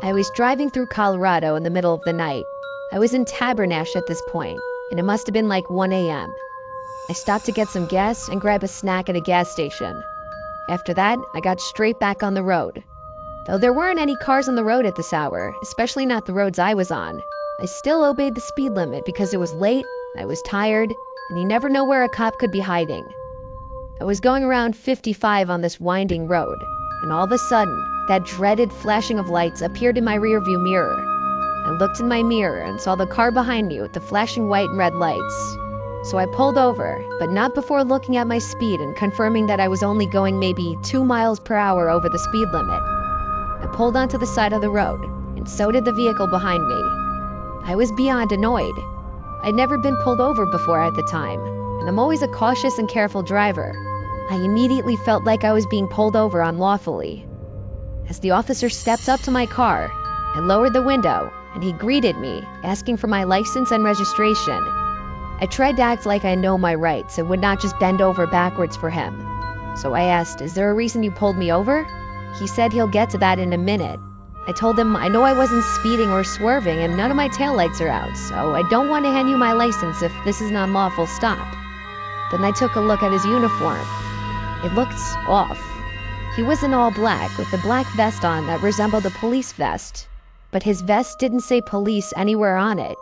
I was driving through Colorado in the middle of the night. I was in Tabernash at this point, and it must have been like 1 a.m. I stopped to get some gas and grab a snack at a gas station. After that, I got straight back on the road. Though there weren't any cars on the road at this hour, especially not the roads I was on, I still obeyed the speed limit because it was late, I was tired, and you never know where a cop could be hiding. I was going around 55 on this winding road, and all of a sudden, that dreaded flashing of lights appeared in my rearview mirror. I looked in my mirror and saw the car behind me with the flashing white and red lights. So I pulled over, but not before looking at my speed and confirming that I was only going maybe 2 miles per hour over the speed limit. I pulled onto the side of the road, and so did the vehicle behind me. I was beyond annoyed. I'd never been pulled over before at the time, and I'm always a cautious and careful driver. I immediately felt like I was being pulled over unlawfully. As the officer stepped up to my car, I lowered the window, and he greeted me, asking for my license and registration. I tried to act like I know my rights and would not just bend over backwards for him. So I asked, "Is there a reason you pulled me over?" He said he'll get to that in a minute. I told him I know I wasn't speeding or swerving and none of my taillights are out, so I don't want to hand you my license if this is an unlawful stop. Then I took a look at his uniform. It looked off. He was in all black with a black vest on that resembled a police vest. But his vest didn't say police anywhere on it.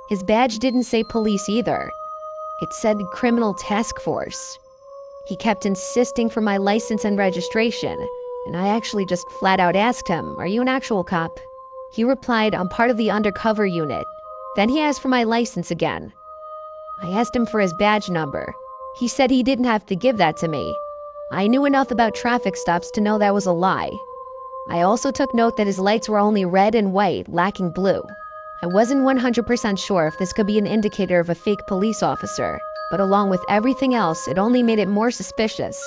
His badge didn't say police either. It said criminal task force. He kept insisting for my license and registration, and I actually just flat out asked him, "Are you an actual cop?" He replied, "I'm part of the undercover unit." Then he asked for my license again. I asked him for his badge number. He said he didn't have to give that to me. I knew enough about traffic stops to know that was a lie. I also took note that his lights were only red and white, lacking blue. I wasn't 100% sure if this could be an indicator of a fake police officer, but along with everything else, it only made it more suspicious.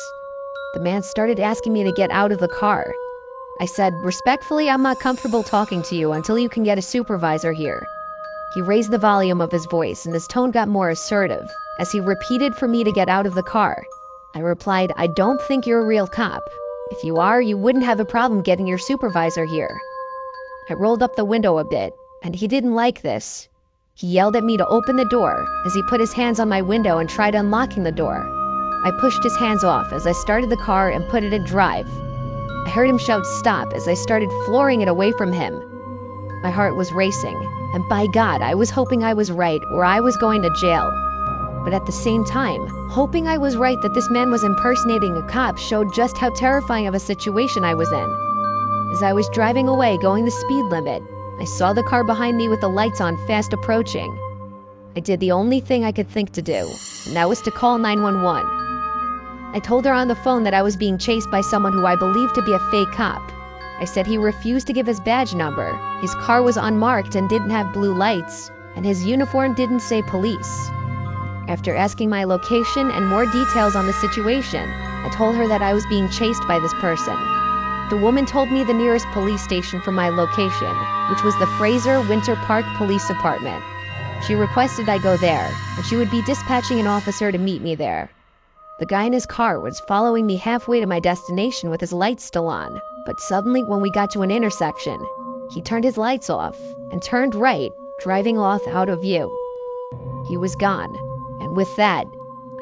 The man started asking me to get out of the car. I said, "Respectfully, I'm not comfortable talking to you until you can get a supervisor here." He raised the volume of his voice, and his tone got more assertive, as he repeated for me to get out of the car. I replied, "I don't think you're a real cop. If you are, you wouldn't have a problem getting your supervisor here." I rolled up the window a bit, and he didn't like this. He yelled at me to open the door as he put his hands on my window and tried unlocking the door. I pushed his hands off as I started the car and put it in drive. I heard him shout stop as I started flooring it away from him. My heart was racing, and by God, I was hoping I was right or I was going to jail. But at the same time, hoping I was right that this man was impersonating a cop showed just how terrifying of a situation I was in. As I was driving away going the speed limit, I saw the car behind me with the lights on fast approaching. I did the only thing I could think to do, and that was to call 911. I told her on the phone that I was being chased by someone who I believed to be a fake cop. I said he refused to give his badge number, his car was unmarked and didn't have blue lights, and his uniform didn't say police. After asking my location and more details on the situation, I told her that I was being chased by this person. The woman told me the nearest police station for my location, which was the Fraser Winter Park Police Department. She requested I go there, and she would be dispatching an officer to meet me there. The guy in his car was following me halfway to my destination with his lights still on, but suddenly when we got to an intersection, he turned his lights off and turned right, driving off out of view. He was gone, and with that,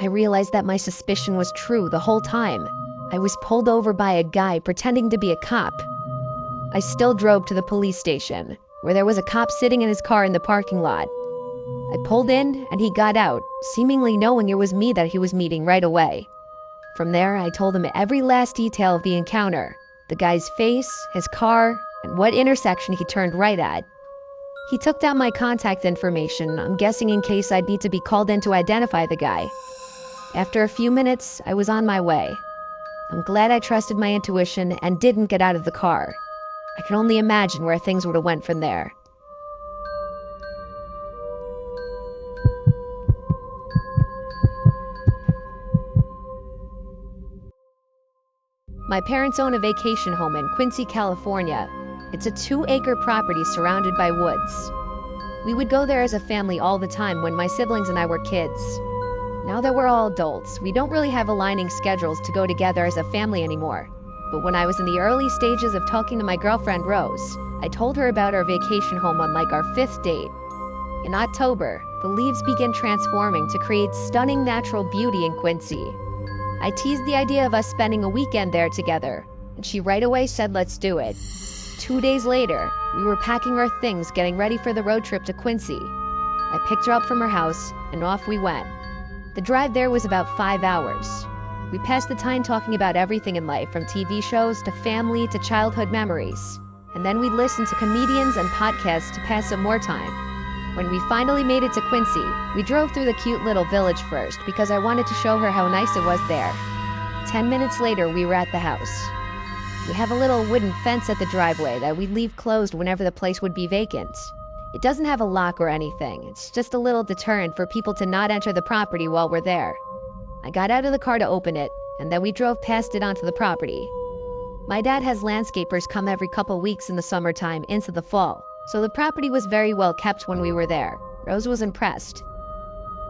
I realized that my suspicion was true the whole time. I was pulled over by a guy pretending to be a cop. I still drove to the police station, where there was a cop sitting in his car in the parking lot. I pulled in, and he got out, seemingly knowing it was me that he was meeting right away. From there, I told him every last detail of the encounter, the guy's face, his car, and what intersection he turned right at. He took down my contact information, I'm guessing in case I'd need to be called in to identify the guy. After a few minutes, I was on my way. I'm glad I trusted my intuition and didn't get out of the car. I can only imagine where things would have went from there. My parents own a vacation home in Quincy, California. It's a 2-acre property surrounded by woods. We would go there as a family all the time when my siblings and I were kids. Now that we're all adults, we don't really have aligning schedules to go together as a family anymore. but when I was in the early stages of talking to my girlfriend Rose, I told her about our vacation home on like our 5th date. In October, the leaves begin transforming to create stunning natural beauty in Quincy. I teased the idea of us spending a weekend there together, and she right away said let's do it. 2 days later, we were packing our things, getting ready for the road trip to Quincy. I picked her up from her house, and off we went. The drive there was about 5 hours. We passed the time talking about everything in life, from TV shows to family to childhood memories. And then we listened to comedians and podcasts to pass some more time. When we finally made it to Quincy, we drove through the cute little village first because I wanted to show her how nice it was there. 10 minutes later, we were at the house. We have a little wooden fence at the driveway that we leave closed whenever the place would be vacant. It doesn't have a lock or anything. It's just a little deterrent for people to not enter the property while we're there. I got out of the car to open it, and then we drove past it onto the property. My dad has landscapers come every couple weeks in the summertime into the fall, so the property was very well kept when we were there. Rose was impressed.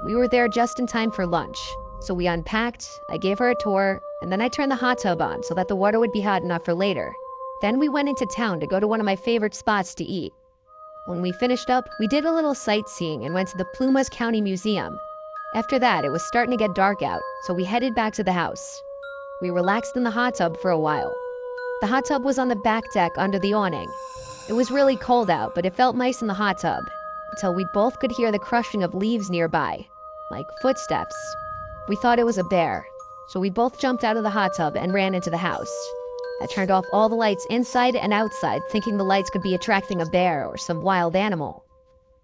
We were there just in time for lunch, so we unpacked, I gave her a tour, and then I turned the hot tub on so that the water would be hot enough for later. Then we went into town to go to one of my favorite spots to eat. When we finished up, we did a little sightseeing and went to the Plumas County Museum. After that, it was starting to get dark out, so we headed back to the house. We relaxed in the hot tub for a while. The hot tub was on the back deck under the awning. It was really cold out, but it felt nice in the hot tub, until we both could hear the crushing of leaves nearby, like footsteps. We thought it was a bear, so we both jumped out of the hot tub and ran into the house. I turned off all the lights inside and outside, thinking the lights could be attracting a bear or some wild animal.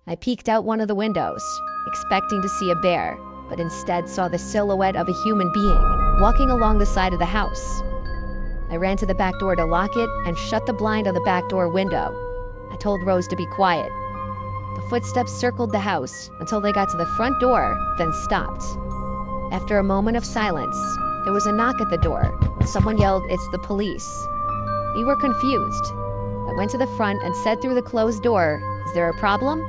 I peeked out one of the windows, expecting to see a bear, but instead saw the silhouette of a human being walking along the side of the house. I ran to the back door to lock it and shut the blind on the back door window. I told Rose to be quiet. The footsteps circled the house until they got to the front door, then stopped. After a moment of silence, there was a knock at the door. Someone yelled, "It's the police." We were confused. I went to the front and said through the closed door, "Is there a problem?"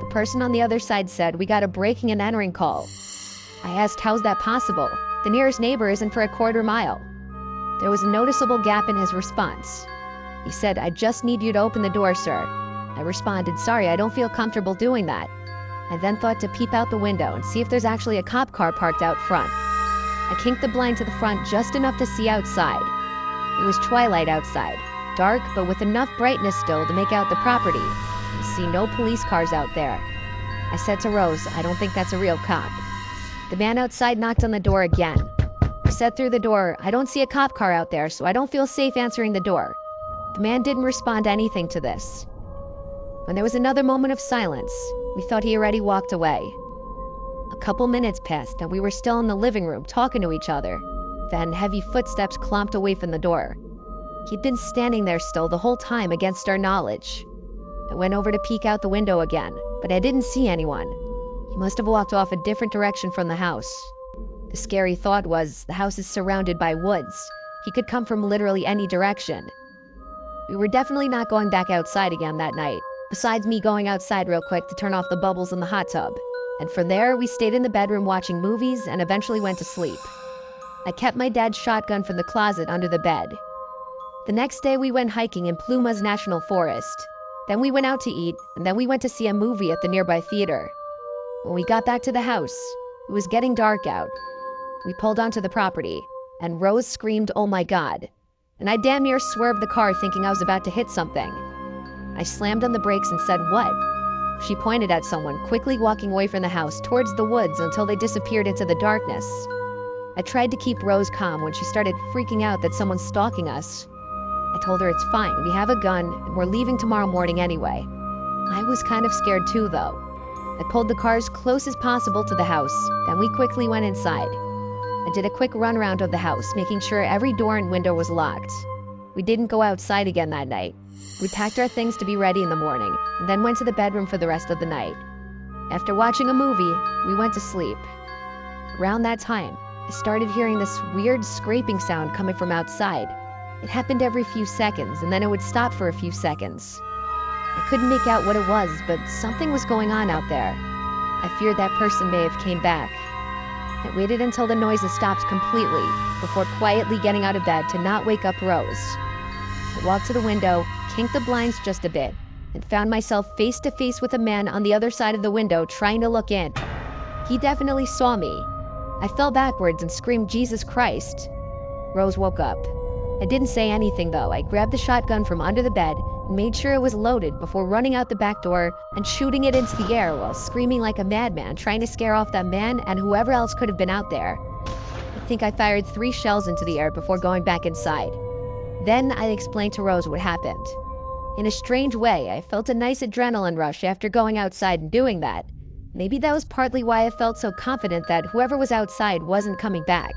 The person on the other side said, "We got a breaking and entering call." I asked, "How's that possible? The nearest neighbor isn't for a quarter mile." There was a noticeable gap in his response. He said, "I just need you to open the door, sir." I responded, "Sorry, I don't feel comfortable doing that." I then thought to peep out the window and see if there's actually a cop car parked out front. I kinked the blind to the front just enough to see outside. It was twilight outside, dark but with enough brightness still to make out the property. I see no police cars out there. I said to Rose, "I don't think that's a real cop." The man outside knocked on the door again. I said through the door, "I don't see a cop car out there, so I don't feel safe answering the door." The man didn't respond anything to this. When there was another moment of silence, we thought he already walked away. A couple minutes passed and we were still in the living room talking to each other. Then heavy footsteps clomped away from the door. He'd been standing there still the whole time against our knowledge. I went over to peek out the window again, but I didn't see anyone. He must have walked off a different direction from the house. The scary thought was, the house is surrounded by woods. He could come from literally any direction. We were definitely not going back outside again that night, besides me going outside real quick to turn off the bubbles in the hot tub. And from there, we stayed in the bedroom watching movies and eventually went to sleep. I kept my dad's shotgun from the closet under the bed. The next day, we went hiking in Plumas National Forest. Then we went out to eat, and then we went to see a movie at the nearby theater. When we got back to the house, it was getting dark out. We pulled onto the property, and Rose screamed, "Oh my God," and I damn near swerved the car thinking I was about to hit something. I slammed on the brakes and said, "What?" She pointed at someone quickly walking away from the house towards the woods until they disappeared into the darkness. I tried to keep Rose calm when she started freaking out that someone's stalking us. I told her it's fine, we have a gun, and we're leaving tomorrow morning anyway. I was kind of scared too, though. I pulled the car as close as possible to the house, then we quickly went inside. I did a quick run around of the house, making sure every door and window was locked. We didn't go outside again that night. We packed our things to be ready in the morning, and then went to the bedroom for the rest of the night. After watching a movie, we went to sleep. Around that time, I started hearing this weird scraping sound coming from outside. It happened every few seconds, and then it would stop for a few seconds. I couldn't make out what it was, but something was going on out there. I feared that person may have came back. I waited until the noises stopped completely before quietly getting out of bed to not wake up Rose. I walked to the window, kinked the blinds just a bit, and found myself face to face with a man on the other side of the window trying to look in. He definitely saw me. I fell backwards and screamed, "Jesus Christ." Rose woke up. I didn't say anything though. I grabbed the shotgun from under the bed and made sure it was loaded before running out the back door and shooting it into the air while screaming like a madman, trying to scare off that man and whoever else could have been out there. I think I fired 3 shells into the air before going back inside. Then I explained to Rose what happened. In a strange way, I felt a nice adrenaline rush after going outside and doing that. Maybe that was partly why I felt so confident that whoever was outside wasn't coming back.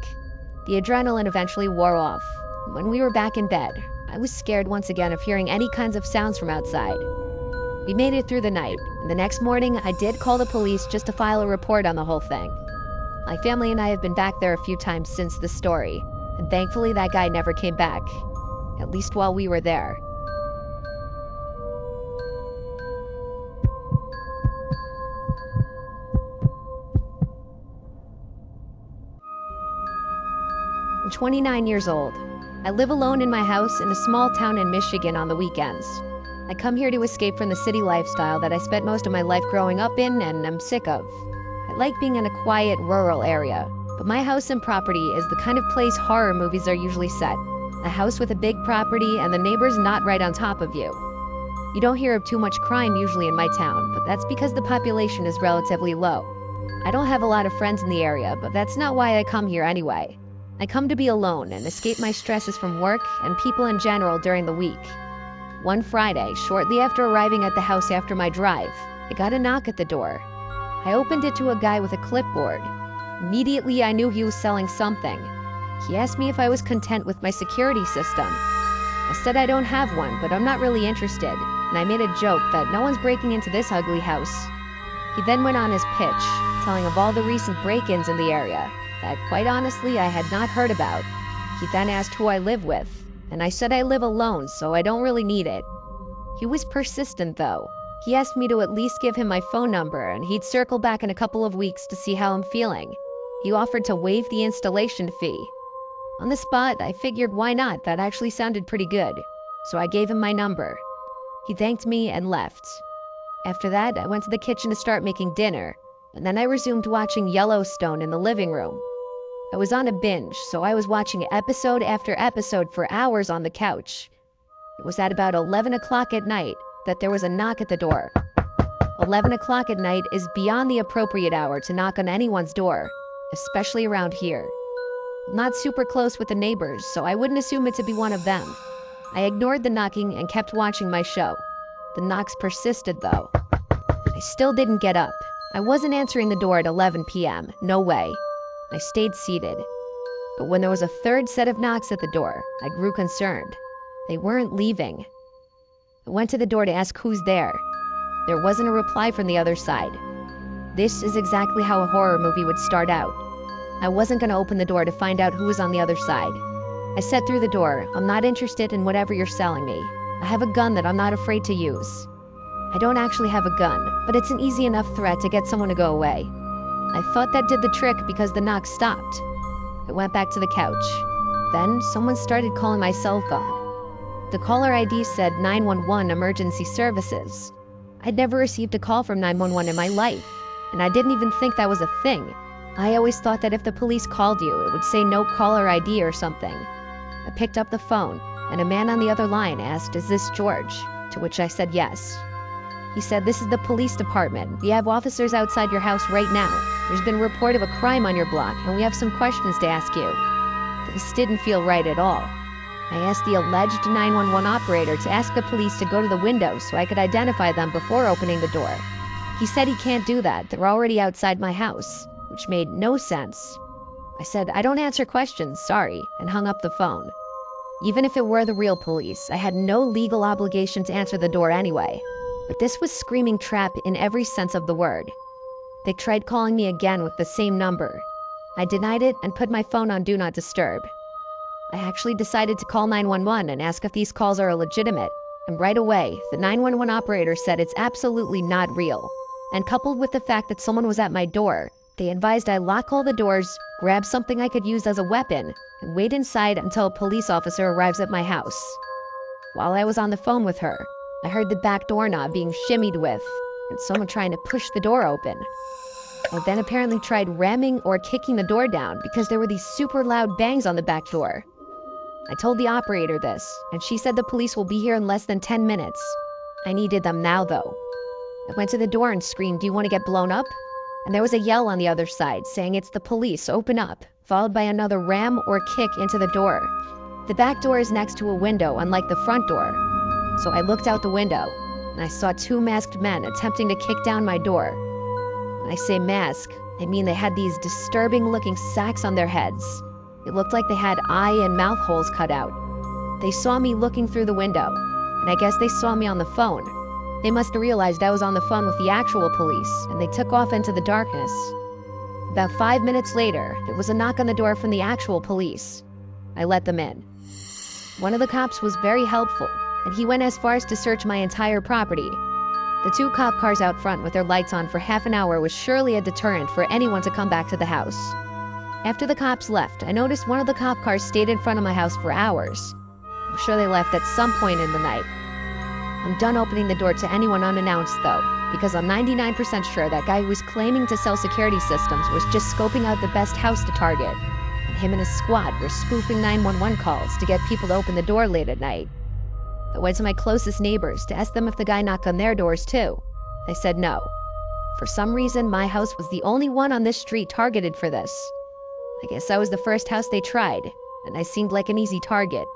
The adrenaline eventually wore off. When we were back in bed, I was scared once again of hearing any kinds of sounds from outside. We made it through the night, and the next morning I did call the police just to file a report on the whole thing. My family and I have been back there a few times since the story, and thankfully that guy never came back. At least while we were there. I'm 29 years old. I live alone in my house in a small town in Michigan on the weekends. I come here to escape from the city lifestyle that I spent most of my life growing up in and I'm sick of. I like being in a quiet, rural area, but my house and property is the kind of place horror movies are usually set. A house with a big property and the neighbors not right on top of you. You don't hear of too much crime usually in my town, but that's because the population is relatively low. I don't have a lot of friends in the area, but that's not why I come here anyway. I come to be alone and escape my stresses from work and people in general during the week. One Friday, shortly after arriving at the house after my drive, I got a knock at the door. I opened it to a guy with a clipboard. Immediately, I knew he was selling something. He asked me if I was content with my security system. I said I don't have one, but I'm not really interested, and I made a joke that no one's breaking into this ugly house. He then went on his pitch, telling of all the recent break-ins in the area that, quite honestly, I had not heard about. He then asked who I live with, and I said I live alone, so I don't really need it. He was persistent, though. He asked me to at least give him my phone number, and he'd circle back in a couple of weeks to see how I'm feeling. He offered to waive the installation fee. On the spot, I figured why not, that actually sounded pretty good. So I gave him my number. He thanked me and left. After that, I went to the kitchen to start making dinner, and then I resumed watching Yellowstone in the living room. I was on a binge, so I was watching episode after episode for hours on the couch. It was at about 11 o'clock at night that there was a knock at the door. 11 o'clock at night is beyond the appropriate hour to knock on anyone's door, especially around here. I'm not super close with the neighbors, so I wouldn't assume it to be one of them. I ignored the knocking and kept watching my show. The knocks persisted, though. I still didn't get up. I wasn't answering the door at 11 p.m. No way. I stayed seated. But when there was a third set of knocks at the door, I grew concerned. They weren't leaving. I went to the door to ask who's there. There wasn't a reply from the other side. This is exactly how a horror movie would start out. I wasn't going to open the door to find out who was on the other side. I said through the door, "I'm not interested in whatever you're selling me. I have a gun that I'm not afraid to use." I don't actually have a gun, but it's an easy enough threat to get someone to go away. I thought that did the trick because the knock stopped. I went back to the couch. Then someone started calling my cell phone. The caller ID said 911 Emergency Services. I'd never received a call from 911 in my life, and I didn't even think that was a thing. I always thought that if the police called you, it would say no caller ID or something. I picked up the phone, and a man on the other line asked, "Is this George?" To which I said yes. He said, "This is the police department. We have officers outside your house right now. There's been a report of a crime on your block, and we have some questions to ask you." This didn't feel right at all. I asked the alleged 911 operator to ask the police to go to the window so I could identify them before opening the door. He said he can't do that. They're already outside my house, which made no sense. I said, "I don't answer questions, sorry," and hung up the phone. Even if it were the real police, I had no legal obligation to answer the door anyway. But this was screaming trap in every sense of the word. They tried calling me again with the same number. I denied it and put my phone on Do Not Disturb. I actually decided to call 911 and ask if these calls are legitimate. And right away, the 911 operator said it's absolutely not real. And coupled with the fact that someone was at my door, They advised I lock all the doors, grab something I could use as a weapon, and wait inside until a police officer arrives at my house. While I was on the phone with her, I heard the back doorknob being shimmied with, and someone trying to push the door open. I then apparently tried ramming or kicking the door down because there were these super loud bangs on the back door. I told the operator this, and she said the police will be here in less than 10 minutes. I needed them now, though. I went to the door and screamed, "Do you want to get blown up?" And there was a yell on the other side saying, "It's the police, open up," followed by another ram or kick into the door. The back door is next to a window, unlike the front door. So I looked out the window, and I saw two masked men attempting to kick down my door. When I say mask, I mean they had these disturbing-looking sacks on their heads. It looked like they had eye and mouth holes cut out. They saw me looking through the window, and I guess they saw me on the phone. They must have realized I was on the phone with the actual police, and they took off into the darkness. About 5 minutes later, there was a knock on the door from the actual police. I let them in. One of the cops was very helpful, and he went as far as to search my entire property. The two cop cars out front with their lights on for half an hour was surely a deterrent for anyone to come back to the house. After the cops left, I noticed one of the cop cars stayed in front of my house for hours. I'm sure they left at some point in the night. I'm done opening the door to anyone unannounced, though, because I'm 99% sure that guy who was claiming to sell security systems was just scoping out the best house to target. And him and his squad were spoofing 911 calls to get people to open the door late at night. I went to my closest neighbors to ask them if the guy knocked on their doors too. They said no. For some reason, my house was the only one on this street targeted for this. I guess I was the first house they tried, and I seemed like an easy target.